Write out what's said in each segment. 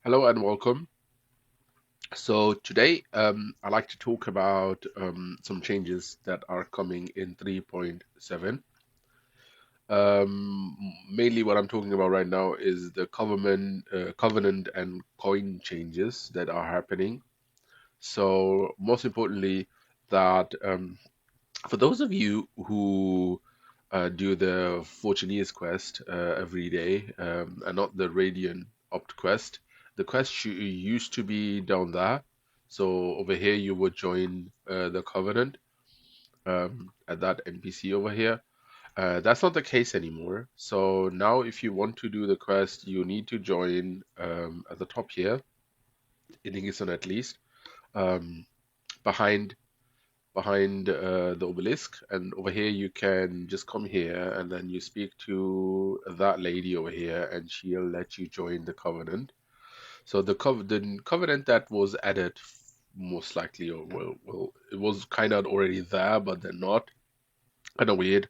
Hello and welcome. So today, I'd like to talk about some changes that are coming in 3.7. Mainly, what I'm talking about right now is the covenant and coin changes that are happening. So, most importantly, that for those of you who do the Fortuneers quest every day, and not the Radiant Opt quest. The quest used to be down there. So over here, you would join the Covenant at that NPC over here. That's not the case anymore. So now, if you want to do the quest, you need to join at the top here, in Ingison at least, um, behind the obelisk, and over here you can just come here and then you speak to that lady over here and she'll let you join the covenant. So the covenant that was added, most likely, or well it was kind of already there but then not, kind of weird.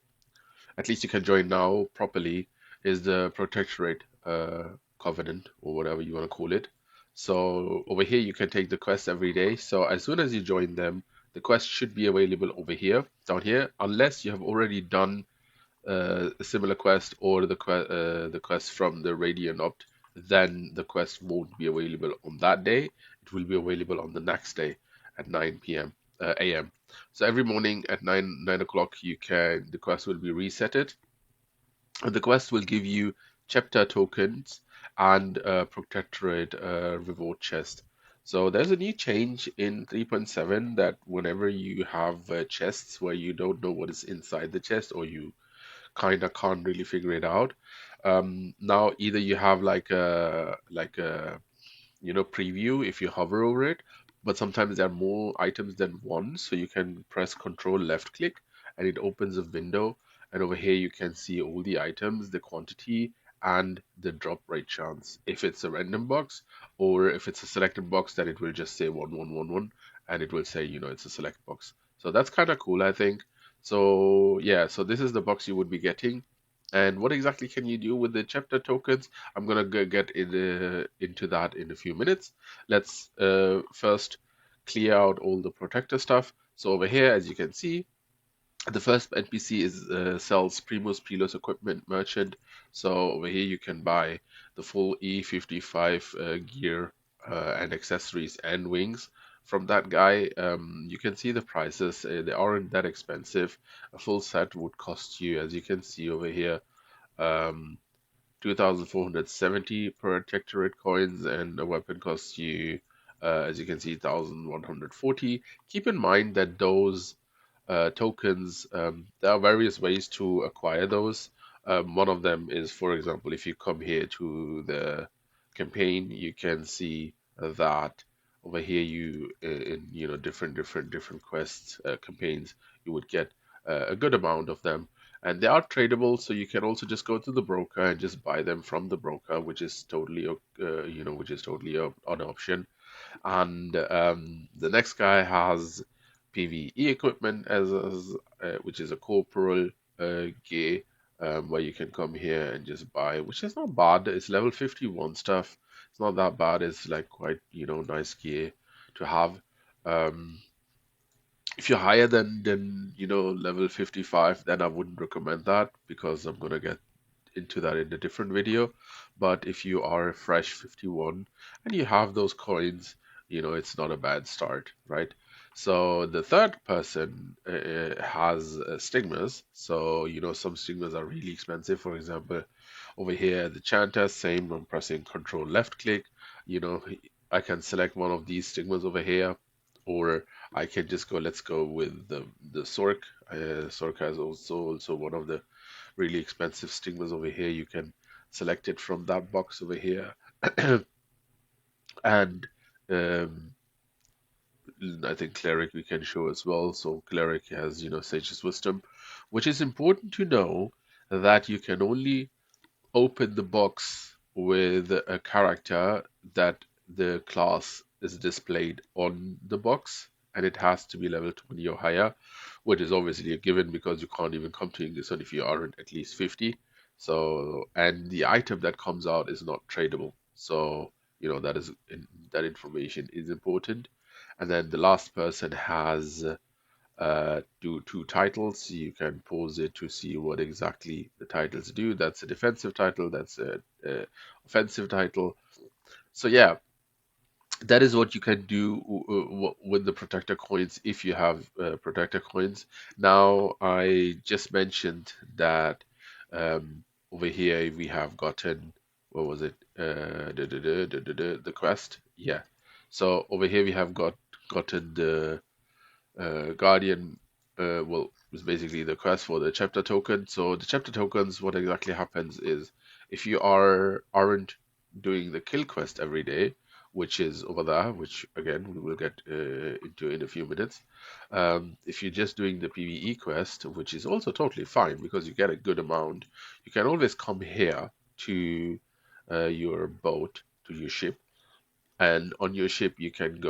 At least you can join now properly, is the Protectorate covenant, or whatever you want to call it. So over here you can take the quest every day. So as soon as you join them, the quest should be available over here, down here, unless you have already done a similar quest or the quest from the Radiant Opt. Then the quest won't be available on that day. It will be available on the next day at 9 p.m. A.m. So every morning at 9 o'clock, the quest will be resetted, and the quest will give you chapter tokens and protectorate reward chest. So there's a new change in 3.7 that whenever you have chests where you don't know what is inside the chest, or you kind of can't really figure it out, now either you have like a preview if you hover over it, but sometimes there are more items than one, so you can press Control left click and it opens a window, and over here you can see all the items, the quantity, and the drop rate chance. If it's a random box or if it's a selected box, then it will just say 1111 and it will say, it's a select box. So that's kind of cool, I think. So yeah, so this is the box you would be getting. And what exactly can you do with the chapter tokens? I'm gonna get into that in a few minutes. Let's first clear out all the protector stuff. So over here, as you can see, the first NPC is sells Primus Pilos equipment merchant. So over here you can buy the full E55 gear and accessories and wings from that guy. You can see the prices; they aren't that expensive. A full set would cost you, as you can see over here, um, 2,470 protectorate coins, and a weapon costs you, as you can see, 1,140. Keep in mind that those tokens, there are various ways to acquire those. One of them is, for example, if you come here to the campaign, you can see that over here in different quests, campaigns, you would get a good amount of them, and they are tradable. So you can also just go to the broker and just buy them from the broker, which is totally an option. And the next guy has PvE equipment which is a corporal gear, where you can come here and just buy, which is not bad. It's level 51 stuff. It's not that bad. It's like quite, nice gear to have. Um, if you're higher than level 55, then I wouldn't recommend that, because I'm gonna get into that in a different video. But if you are a fresh 51 and you have those coins, it's not a bad start, right? So the third person has stigmas. So, some stigmas are really expensive. For example, over here, the Chanter, same, I'm pressing Control left click. You know, I can select one of these stigmas over here, or I can just let's go with the Sork. Sork has also one of the really expensive stigmas over here. You can select it from that box over here. And um, I think cleric we can show as well. So cleric has, sage's wisdom, which is important to know that you can only open the box with a character that the class is displayed on the box, and it has to be level 20 or higher, which is obviously a given because you can't even come to English if you aren't at least 50. So, and the item that comes out is not tradable. So that information is important. And then the last person has two titles. You can pause it to see what exactly the titles do. That's a defensive title. That's a offensive title. So yeah, that is what you can do with the protector coins if you have protector coins. Now, I just mentioned that over here we have gotten, what was it? The quest. Yeah. So over here we have gotten the Guardian, well, is basically the quest for the chapter token. So the chapter tokens, what exactly happens is if you aren't doing the kill quest every day, which is over there, which again we will get into in a few minutes. If you're just doing the PvE quest, which is also totally fine because you get a good amount, you can always come here to your boat, to your ship, and on your ship, you need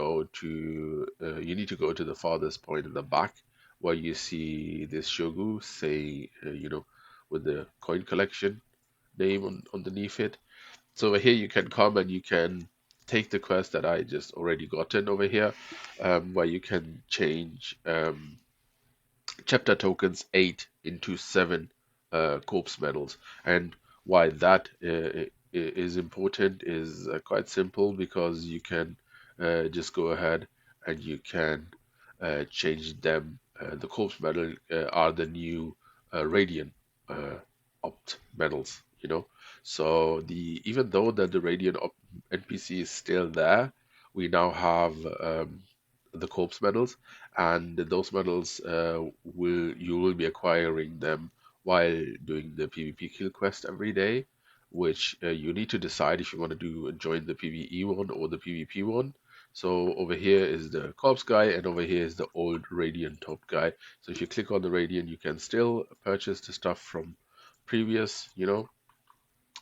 to go to the farthest point in the back where you see this Shogu say, with the coin collection name underneath it. So over here, you can come and you can take the quest that I just already gotten over here, where you can change chapter tokens 8 into 7 corpse medals. And why that is important is quite simple because you can just go ahead and you can change them. The corpse medal are the new radiant uh, opt medals, So even though that the radiant NPC is still there, we now have the corpse medals, and those medals you will be acquiring them while doing the PvP kill quest every day, which you need to decide if you want to join the PvE one or the PvP one. So over here is the corpse guy, and over here is the old Radiant top guy. So if you click on the Radiant, you can still purchase the stuff from previous,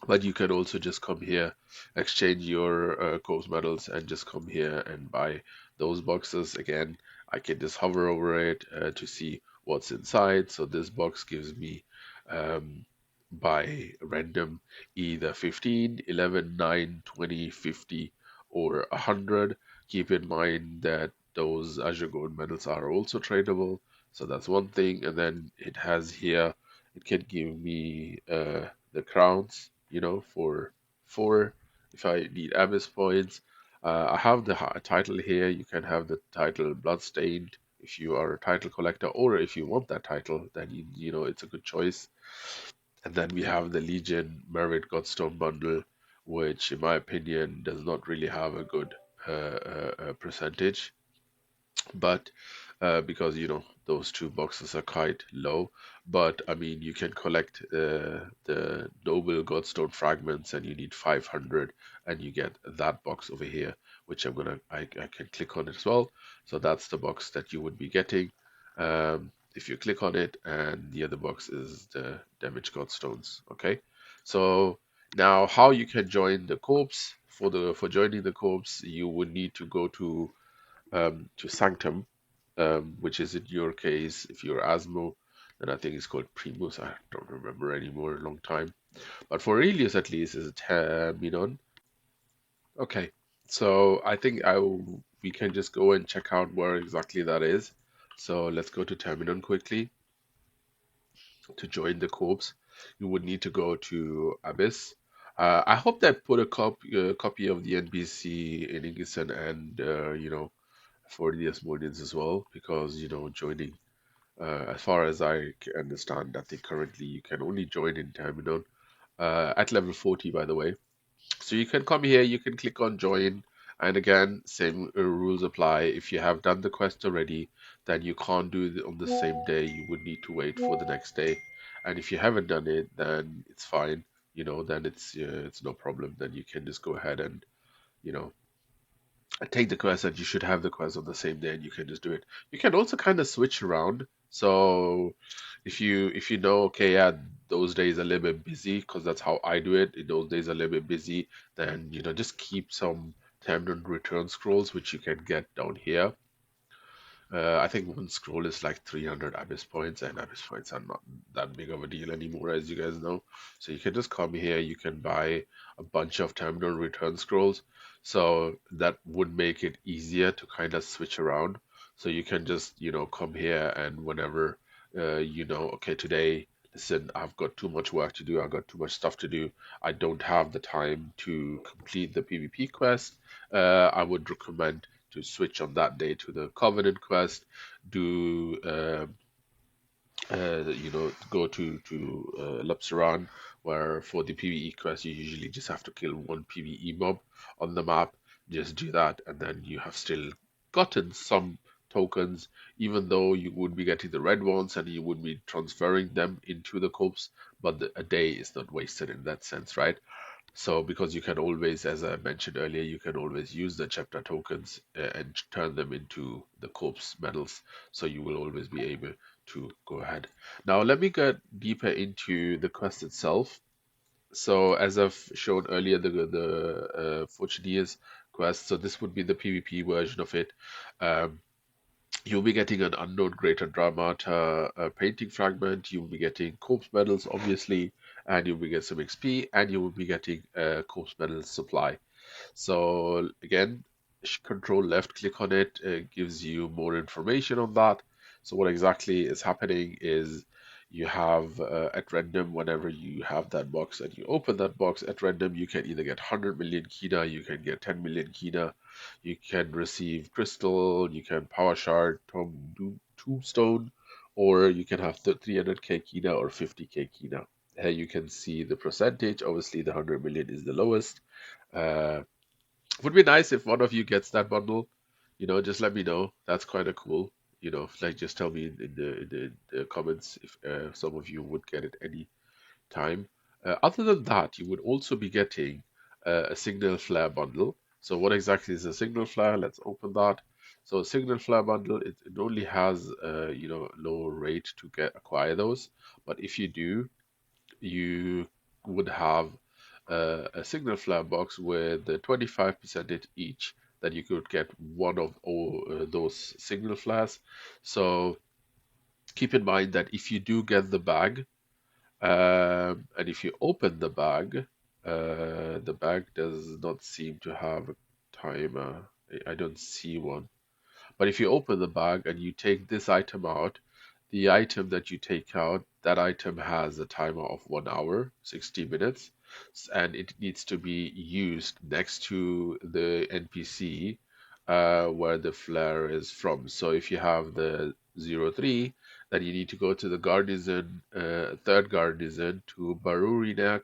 but you can also just come here, exchange your corpse medals, and just come here and buy those boxes. Again, I can just hover over it to see what's inside. So this box gives me um, by random either 15, 11, 9, 20, 50, or 100. Keep in mind that those Azure Gold medals are also tradable. So that's one thing. And then it has here, it can give me the crowns, for 4 if I need Abyss points. I have the title here. You can have the title Bloodstained if you are a title collector, or if you want that title, then it's a good choice. And then we have the Legion Merit Godstone bundle, which, in my opinion, does not really have a good percentage, but because those two boxes are quite low. But I mean, you can collect the noble godstone fragments, and you need 500, and you get that box over here, which I can click on it as well. So that's the box that you would be getting if you click on it, and the other box is the damaged godstones. Okay, so now how you can join the corps. For joining the corps, you would need to go to Sanctum, which is in your case, if you're Asmo, then I think it's called Primus. I don't remember anymore, a long time. But for Aurelius, at least, is Terminon. Okay, so I think we can just go and check out where exactly that is. So let's go to Terminon quickly to join the corps. You would need to go to Abyss. I hope they put a copy of the NPC in English and for the Asmodeans as well, because joining, as far as I understand, I think currently you can only join in Terminal at level 40, by the way. So you can come here, you can click on join, and again, same rules apply. If you have done the quest already, then you can't do it on the same day. You would need to wait for the next day. And if you haven't done it, then it's fine. Then it's no problem. Then you can just go ahead and you know take the quest, and you should have the quest on the same day, and you can just do it. You can also kind of switch around. So if you know, okay, yeah, those days are a little bit busy, because that's how I do it. In those days are a little bit busy, then just keep some timed return scrolls, which you can get down here. I think one scroll is like 300 Abyss points, and Abyss points are not that big of a deal anymore, as you guys know. So you can just come here, you can buy a bunch of terminal return scrolls. So that would make it easier to kind of switch around. So you can just, come here and whenever, okay, today, listen, I've got too much work to do, I've got too much stuff to do, I don't have the time to complete the PvP quest. I would recommend to switch on that day to the Covenant quest, do go to Lapsaran, where for the PvE quest you usually just have to kill one PvE mob on the map. Just do that, and then you have still gotten some tokens, even though you would be getting the red ones and you would be transferring them into the corpse, but a day is not wasted in that sense, right? So because you can always, as I mentioned earlier, you can always use the chapter tokens and turn them into the corpse medals. So you will always be able to go ahead. Now let me get deeper into the quest itself. So as I've shown earlier, the Fortuneers quest. So this would be the PvP version of it. Um, You'll be getting an unknown greater dramata painting fragment. You'll be getting corpse medals, obviously, and you'll be getting some XP, and you will be getting a corpse medal supply. So again, control left click on it, gives you more information on that. So what exactly is happening is you have at random, whenever you have that box and you open that box at random, you can either get 100 million kina, you can get 10 million kina, you can receive crystal, you can power shard, tombstone, or you can have 300k kina or 50k kina. Here you can see the percentage. Obviously, the 100 million is the lowest. Uh, would be nice if one of you gets that bundle. Just let me know. That's kind of cool. Like just tell me in the comments if some of you would get it any time. Other than that, you would also be getting a signal flare bundle. So what exactly is a signal flare? Let's open that. So a signal flare bundle, it only has low rate to acquire those, but if you do, you would have a signal flare box with 25% each that you could get one of all those signal flares. So keep in mind that if you do get the bag, and if you open the bag does not seem to have a timer. I don't see one. But if you open the bag and you take this item out, the item that you take out, that item has a timer of 1 hour, 60 minutes, and it needs to be used next to the NPC where the flare is from. So if you have the 03, then you need to go to the garrison, third garrison to Barurinak.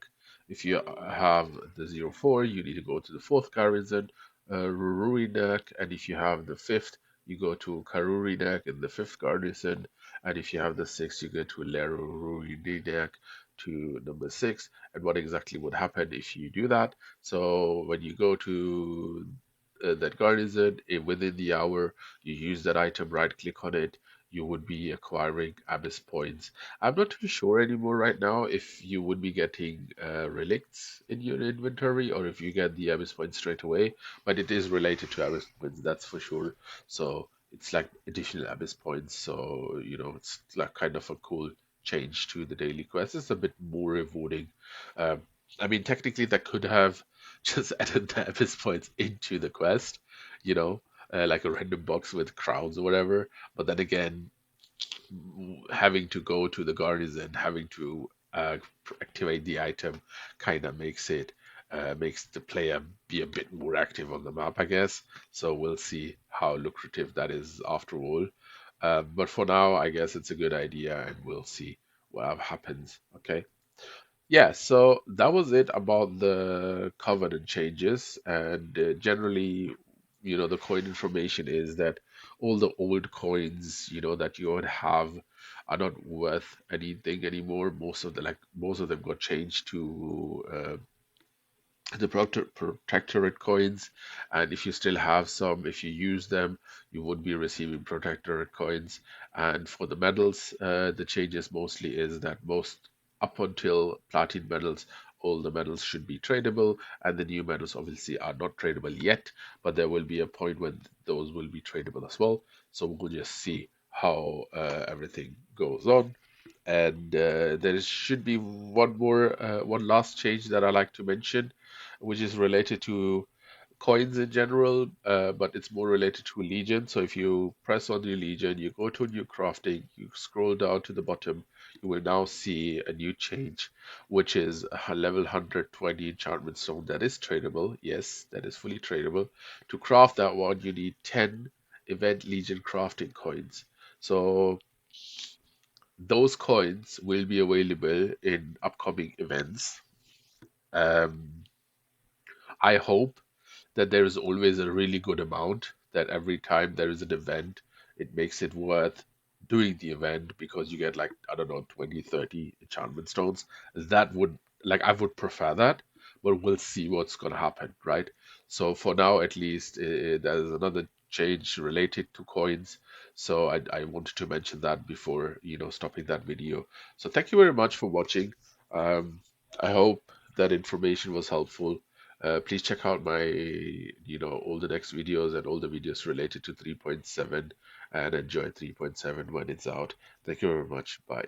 If you have the 04, you need to go to the fourth garrison, Rurinak, and if you have the fifth, you go to Karurinak in the fifth garrison, and if you have the sixth, you go to Lerurinak to number six. And what exactly would happen if you do that? So when you go to that garrison, within the hour, you use that item, right click on it, you would be acquiring Abyss points. I'm not too sure anymore right now if you would be getting relicts in your inventory or if you get the Abyss points straight away, but it is related to Abyss points, that's for sure. So it's like additional Abyss points. So, it's like kind of a cool change to the daily quest. It's a bit more rewarding. Um, I mean, technically, that could have just added the Abyss points into the quest, you know, like a random box with crowns or whatever. But then again, having to go to the garrison, having to activate the item, kind of makes the player be a bit more active on the map, I guess. So we'll see how lucrative that is after all. But for now, I guess it's a good idea, and we'll see what happens. Okay. Yeah, so that was it about the covenant changes, and generally, the coin information is that all the old coins, that you would have are not worth anything anymore. Most of them got changed to the protectorate coins, and if you still have some, if you use them, you would be receiving protectorate coins. And for the medals, the changes mostly is that most up until platinum medals all the medals should be tradable, and the new medals obviously are not tradable yet, but there will be a point when those will be tradable as well. So we'll just see how everything goes on. And there should be one last change that I like to mention, which is related to coins in general, but it's more related to Legion. So if you press on your Legion, you go to new crafting, you scroll down to the bottom, you will now see a new change, which is a level 120 enchantment stone that is tradable. Yes, that is fully tradable. To craft that one, you need 10 event Legion crafting coins. So those coins will be available in upcoming events. Um, I hope that there is always a really good amount, that every time there is an event, it makes it worth doing the event because you get like, I don't know, 20, 30 enchantment stones. That would, like, I would prefer that, but we'll see what's going to happen, right? So for now, at least, there's another change related to coins. So I wanted to mention that before, stopping that video. So thank you very much for watching. I hope that information was helpful. Please check out my, all the next videos and all the videos related to 3.7 and enjoy 3.7 when it's out. Thank you very much. Bye.